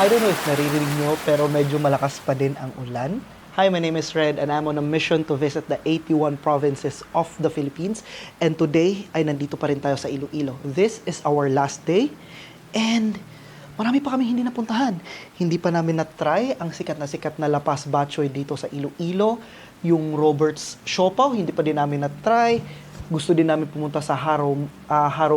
I don't know if naririnig nyo, pero medyo malakas pa din ang ulan. Hi, my name is Red and I'm on a mission to visit the 81 provinces of the Philippines. And today ay nandito pa rin tayo sa Iloilo. This is our last day and marami pa kami hindi napuntahan. Hindi pa namin na-try ang sikat na La Paz Batchoy dito sa Iloilo. Yung Robert's Siopaw, hindi pa din namin na-try. Gusto din namin pumunta sa Haro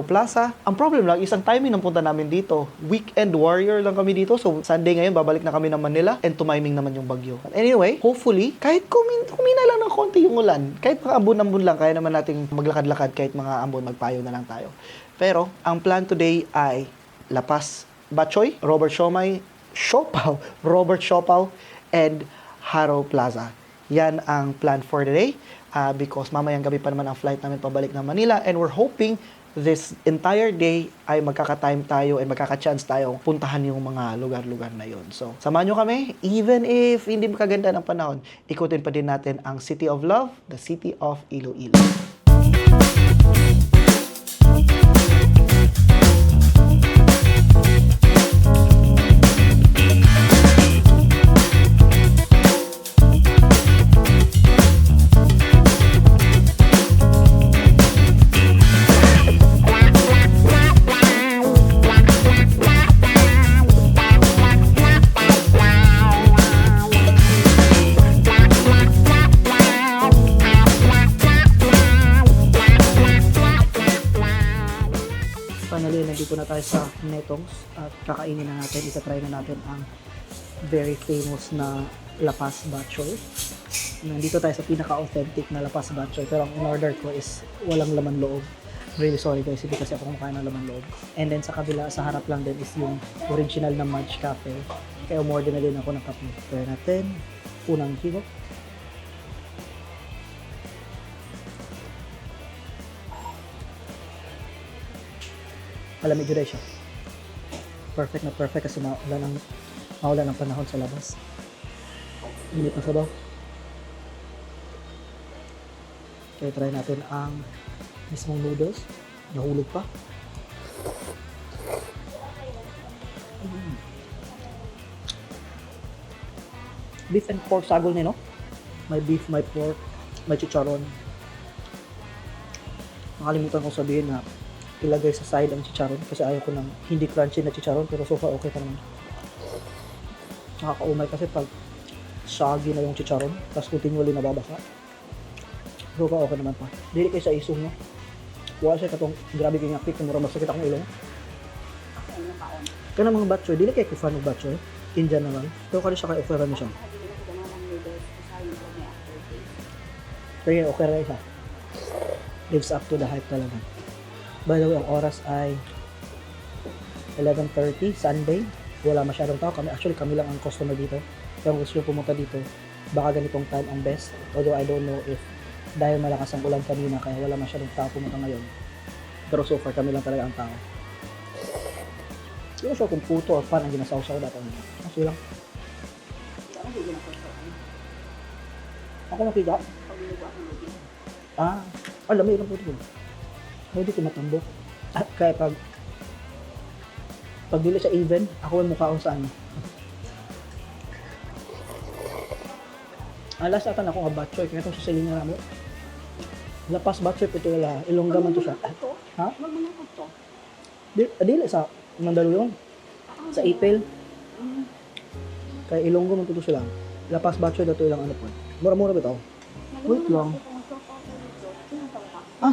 Plaza. Ang problem lang, isang timing ng punta namin dito. Weekend warrior lang kami dito. So, Sunday ngayon, babalik na kami ng Manila. And tumiming naman yung bagyo. But anyway, hopefully, kahit kumina lang ng konti yung ulan, kahit mga ambon-ambon lang, kaya naman nating maglakad-lakad kahit mga ambon, magpayo na lang tayo. Pero, ang plan today ay La Paz Batchoy, Robert Siopaw, and Haro Plaza. Yan ang plan for today. Because mamayang gabi pa naman ang flight namin pabalik ng Manila and we're hoping this entire day ay magkaka-time tayo and magkaka-chance tayo puntahan yung mga lugar-lugar na yon. So, samahan nyo kami, even if hindi makaganda ng panahon, ikutin pa din natin ang City of Love, the City of Iloilo. Finally, nandito na tayo sa Netong's at kakainin na natin, itatry na natin ang very famous na La Paz Batchoy. Nandito tayo sa pinaka-authentic na La Paz Batchoy pero ang in-order ko is walang laman loob. Really sorry guys, hindi kasi ako kumakain ng laman loob. And then sa kabila, sa harap lang din is yung original na Mudge Cafe. Kaya umorder na din ako ng kape. Try natin, unang higop. Malamig yun siya. Perfect na perfect kasi maulan ang panahon sa labas. Init na sabaw. Kaya try natin ang mismong noodles. Nahulog pa. Beef and pork sagol nino. May beef, may pork, may chicharon. Nakalimutan kong sabihin na ilagay sa side ang chicharon kasi ayaw ko ng hindi crunchy na chicharon pero so far okay pa naman. Nakakaumay kasi pag soggy na yung chicharon tapos continually nababasa. So far okay naman pa. Dili kayo sa isong no. Wala siya katong grabe kayong akit na murang masakit akong ilong. Kaya mga batchoy, dili kayo fan ng batchoy in general. Pero kaya siya kayo offeran mo siya. Kaya okay rin siya. Lives up to the hype talaga. By the way, ang oras ay 11:30, Sunday. Wala masyadong tao. Kami lang ang customer dito. Kaya kung gusto nyo pumunta dito, baka ganitong time ang best. Although I don't know if dahil malakas ang ulan kanina kaya wala masyadong tao pumunta ngayon. Pero so far, kami lang talaga ang tao. Hindi ko sure kung puto or pan ang ginasawsaw dapat. Kasi lang. Ako nakita. Alam mo yung puto ko. Hindi ko matambok. At kaya pag dili siya even, ako ay mukha ko saan. Last atan ako nga batchoy, kaya itong sisiling na mo. La Paz Batchoy, ito wala. Ilongga man to siya. Ha? Dili sa Mandaluyong. Sa Ipil. Kaya Ilonggo man to sila. La Paz Batchoy, ito ilang ano po. Mura-mura ba ito? Wait lang.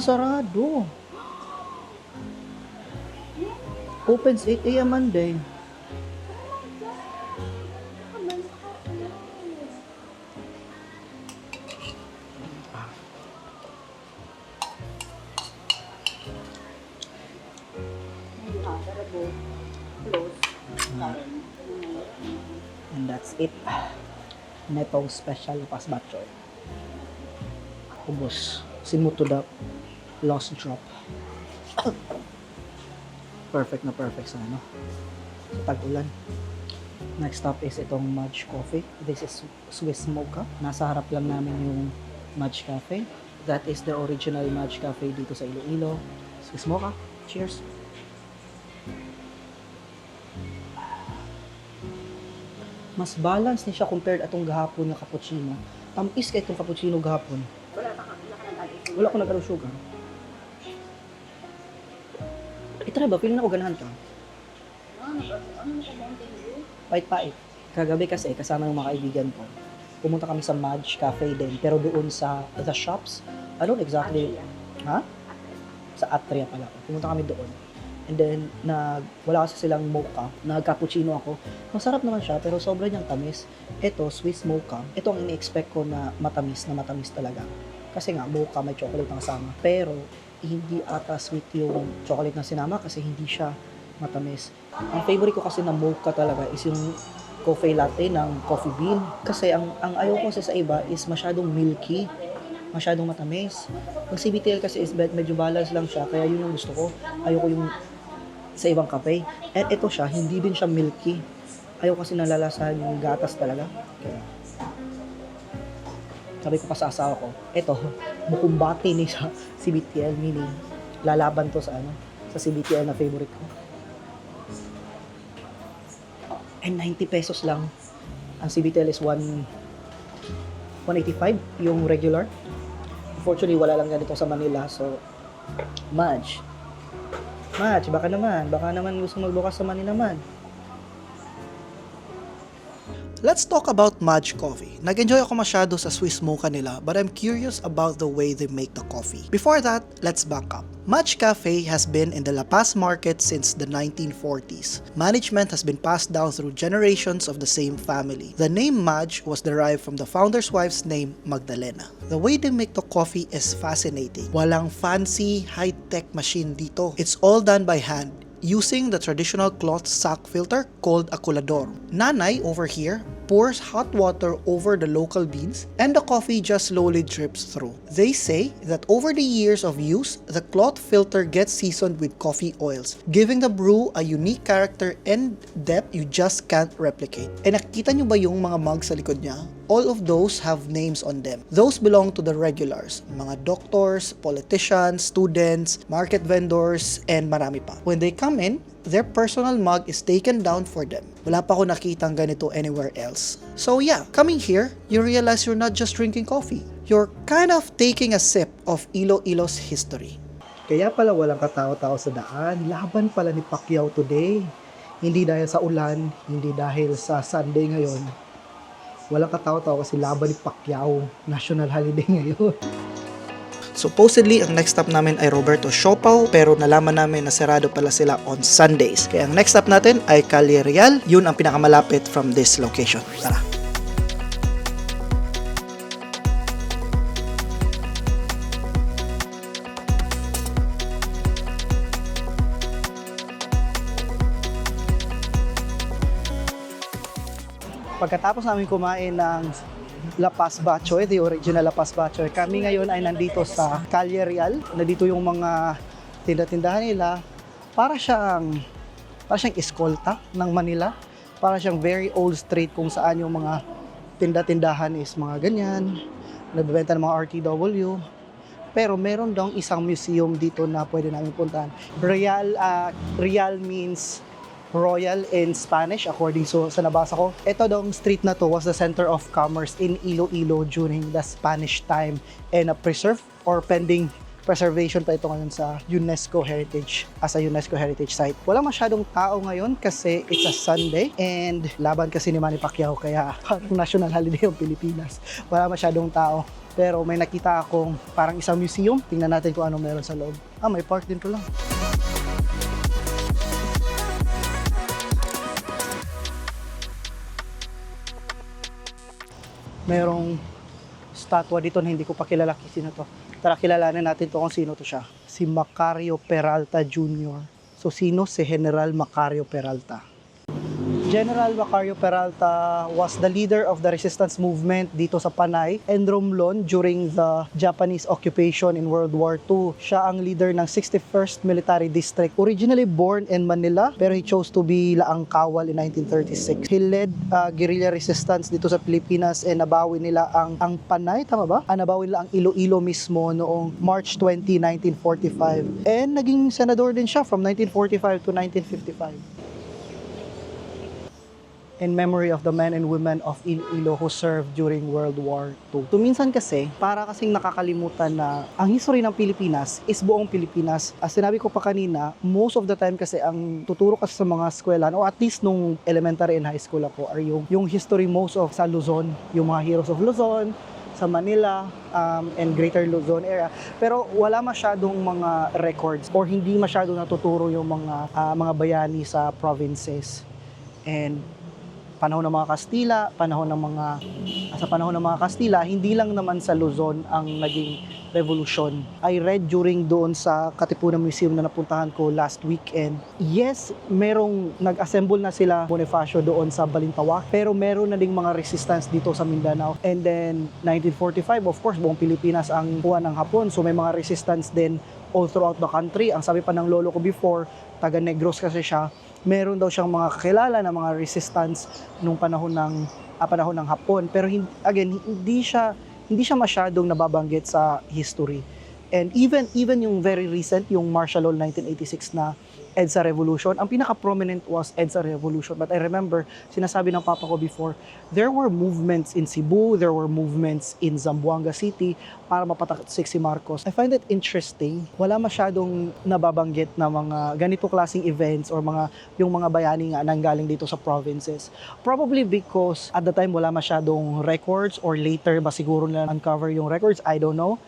Sarado. Opens 8 a.m. Monday. And that's it. Netong special La Paz Batchoy. Ubos. Sinmo to the last drop. Perfect na perfect sa ano. Sa tag-ulan. Next stop is itong Mudge Coffee. This is Swiss Mocha. Nasa harap lang namin yung Mudge Cafe. That is the original Mudge Cafe dito sa Iloilo. Swiss Mocha. Cheers! Mas balance ni siya compared atong gahapon nga cappuccino. Tamis kay itong cappuccino gahapon. Wala ko nag-aral sugar. Itry ba? Feeling ako ganahan ka. Pait-pait. Kagabi kasi, kasama ng mga kaibigan ko, pumunta kami sa Madge Cafe din, pero doon sa the shops, I don't exactly, ha? Sa Atria pala. Pumunta kami doon. And then, wala kasi silang mocha. Nag-cappuccino ako. Masarap naman siya, pero sobrang niyang tamis. Ito, Swiss mocha. Ito ang ini-expect ko na matamis talaga. Kasi nga, mocha, may chocolate na kasama. Pero, hindi ata sweet yung chocolate na sinama kasi hindi siya matamis. Ang favorite ko kasi na mocha talaga is yung coffee latte ng coffee bean. Kasi ang ayaw ko kasi sa iba is masyadong milky, masyadong matamis. Ang CBTL kasi is medyo balance lang siya, kaya yun yung gusto ko. Ayoko yung sa ibang kape. At ito siya, hindi din siya milky. Ayaw kasi nalalasahan yung gatas talaga. Kaya, sabi ko pa sa asawa ko, ito, mukumbati ni sa CBTL, meaning lalaban to sa sa CBTL na favorite ko. And 90 pesos lang. Ang CBTL is 185 yung regular. Unfortunately, wala lang ganito sa Manila. So, Madge, baka naman gusto magbukas sa Manila man. Let's talk about Madge Coffee. Nag-enjoy ako masyado sa Swiss mocha nila, but I'm curious about the way they make the coffee. Before that, let's back up. Madge Cafe has been in the La Paz market since the 1940s. Management has been passed down through generations of the same family. The name Madge was derived from the founder's wife's name, Magdalena. The way they make the coffee is fascinating. Walang fancy, high-tech machine dito. It's all done by hand, using the traditional cloth sack filter called a colador. Nanay over here pours hot water over the local beans and the coffee just slowly drips through. They say that over the years of use, the cloth filter gets seasoned with coffee oils, giving the brew a unique character and depth you just can't replicate. And nakikita nyo ba yung mga mugs sa likod niya? All of those have names on them. Those belong to the regulars, mga doctors, politicians, students, market vendors, and marami pa. When they come in, their personal mug is taken down for them. Wala pa ako nakitang ganito anywhere else. So yeah, coming here, you realize you're not just drinking coffee. You're kind of taking a sip of Iloilo's history. Kaya pala walang katao-tao sa daan. Laban pala ni Pacquiao today. Hindi dahil sa ulan, hindi dahil sa Sunday ngayon. Walang katao-tao kasi laban ni Pacquiao. National holiday ngayon. Supposedly, ang next stop namin ay Roberto Siopao, pero nalaman namin na sarado pala sila on Sundays. Kaya ang next stop natin ay Calle Real. Yun ang pinakamalapit from this location. Tara! Pagkatapos namin kumain ng La Paz Bachoy, the original La Paz Bachoy, kami ngayon ay nandito sa Calle Real. Nandito yung mga tinda-tindahan nila. Para siyang eskolta ng Manila. Para siyang very old street kung saan yung mga tinda-tindahan is mga ganyan. Nagbebenta ng mga RTW. Pero meron daw isang museum dito na pwede namin puntahan. Real means royal in Spanish according sa nabasa ko. Ito dong street na to was the center of commerce in Iloilo during the Spanish time and preserved or pending preservation pa ito ngayon sa UNESCO Heritage as a UNESCO Heritage Site. Wala masyadong tao ngayon kasi it's a Sunday and laban kasi ni Manny Pacquiao kaya parang national holiday ng Pilipinas. Wala masyadong tao. Pero may nakita akong parang isang museum. Tingnan natin kung ano meron sa loob. May park din to lang. Merong statwa dito na hindi ko pa kilala sino to. Tara, kilalanin natin to kung sino to siya. Si Macario Peralta Jr. So, sino si General Macario Peralta? General Macario Peralta was the leader of the resistance movement dito sa Panay and Romblon during the Japanese occupation in World War II. Siya ang leader ng 61st Military District. Originally born in Manila, pero he chose to be Laang Kawal in 1936. He led guerrilla resistance dito sa Pilipinas and nabawi nila ang Panay, tama ba? Nabawi nila ang Iloilo mismo noong March 20, 1945. And naging senador din siya from 1945 to 1955. in memory of the men and women of Iloilo who served during World War II. Tuminsan kasi, para kasing nakakalimutan na ang history ng Pilipinas is buong Pilipinas. As sinabi ko pa kanina, most of the time kasi ang tuturo kasi sa mga eskwelahan, o at least nung elementary and high school ako, are yung history most of sa Luzon, yung mga heroes of Luzon, sa Manila, and Greater Luzon area. Pero wala masyadong mga records or hindi masyadong natuturo yung mga bayani sa provinces. And panahon ng mga Kastila, sa panahon ng mga Kastila, hindi lang naman sa Luzon ang naging revolution. I read during doon sa Katipunan Museum na napuntahan ko last weekend. Yes, merong nag-assemble na sila Bonifacio doon sa Balintawak, pero meron na ding mga resistance dito sa Mindanao. And then 1945, of course, buong Pilipinas ang kuha ng Hapon. So may mga resistance din all throughout the country. Ang sabi pa ng lolo ko before, taga Negros kasi siya, meron daw siyang mga kakilala na mga resistance nung panahon ng Hapon, pero hindi siya masyadong nababanggit sa history. And even yung very recent, yung martial law 1986 na EDSA Revolution, ang pinaka-prominent was EDSA Revolution. But I remember, sinasabi ng papa ko before, there were movements in Cebu, there were movements in Zamboanga City para mapatasik si Marcos. I find it interesting. Wala masyadong nababanggit na mga ganito klaseng events or yung mga bayani nga nanggaling dito sa provinces. Probably because at the time wala masyadong records, or later ba siguro na uncover yung records, I don't know.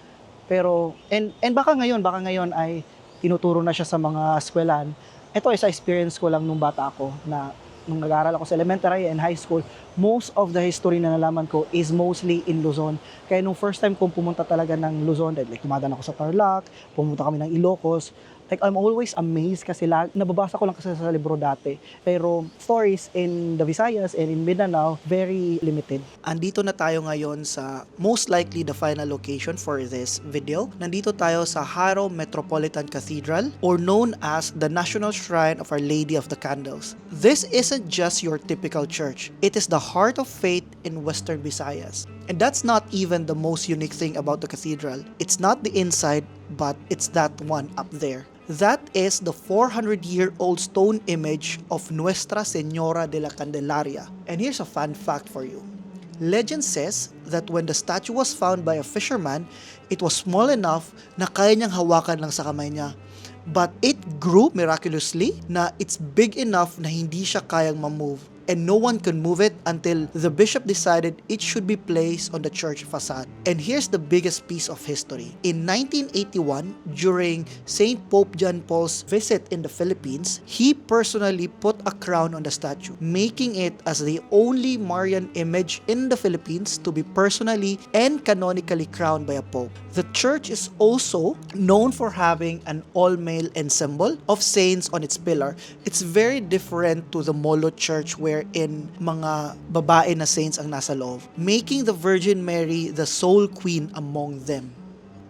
Pero, and baka ngayon ay tinuturo na siya sa mga eskwelahan. Ito is experience ko lang nung bata ako, na nung nag-aaral ako sa elementary and high school, most of the history na nalaman ko is mostly in Luzon. Kaya nung first time kong pumunta talaga ng Luzon, like tumadaan ako sa Tarlac, pumunta kami ng Ilocos, like I'm always amazed kasi nababasa ko lang kasi sa libro dati. Pero stories in the Visayas and in Mindanao, very limited. Andito na tayo ngayon sa most likely the final location for this video. Nandito tayo sa Haro Metropolitan Cathedral, or known as the National Shrine of Our Lady of the Candles. This isn't just your typical church. It is the heart of faith in Western Visayas. And that's not even the most unique thing about the cathedral. It's not the inside, but it's that one up there. That is the 400-year-old stone image of Nuestra Señora de la Candelaria. And here's a fun fact for you. Legend says that when the statue was found by a fisherman, it was small enough na kaya niyang hawakan lang sa kamay niya. But it grew miraculously na it's big enough na hindi siya kayang ma-move. And no one could move it until the bishop decided it should be placed on the church facade. And here's the biggest piece of history. In 1981, during St. Pope John Paul's visit in the Philippines, he personally put a crown on the statue, making it as the only Marian image in the Philippines to be personally and canonically crowned by a pope. The church is also known for having an all-male ensemble of saints on its pillar. It's very different to the Molo Church wherein mga babae na saints ang nasa loob, making the Virgin Mary the sole queen among them.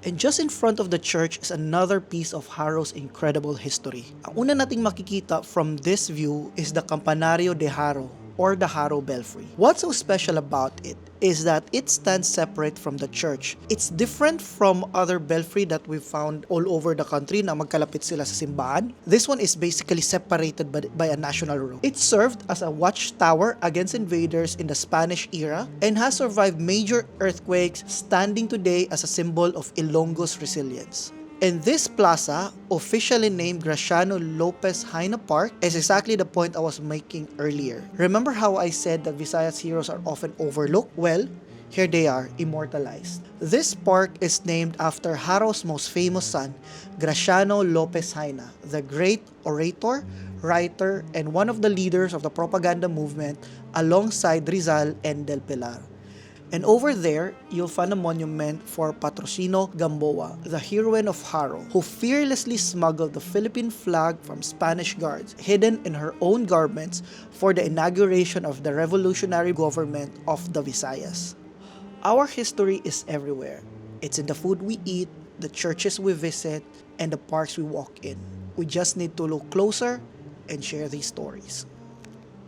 And just in front of the church is another piece of Haro's incredible history. Ang una nating makikita from this view is the Campanario de Haro, or the Haro Belfry. What's so special about it is that it stands separate from the church. It's different from other belfry that we've found all over the country na magkalapit sila sa simbahan. This one is basically separated by a national road. It served as a watchtower against invaders in the Spanish era and has survived major earthquakes, standing today as a symbol of Ilonggo's resilience. And this plaza, officially named Graciano Lopez Haina Park, is exactly the point I was making earlier. Remember how I said that Visayas heroes are often overlooked? Well, here they are, immortalized. This park is named after Haro's most famous son, Graciano Lopez Haina, the great orator, writer, and one of the leaders of the propaganda movement alongside Rizal and Del Pilar. And over there, you'll find a monument for Patrocino Gamboa, the heroine of Haro, who fearlessly smuggled the Philippine flag from Spanish guards, hidden in her own garments, for the inauguration of the revolutionary government of the Visayas. Our history is everywhere. It's in the food we eat, the churches we visit, and the parks we walk in. We just need to look closer and share these stories.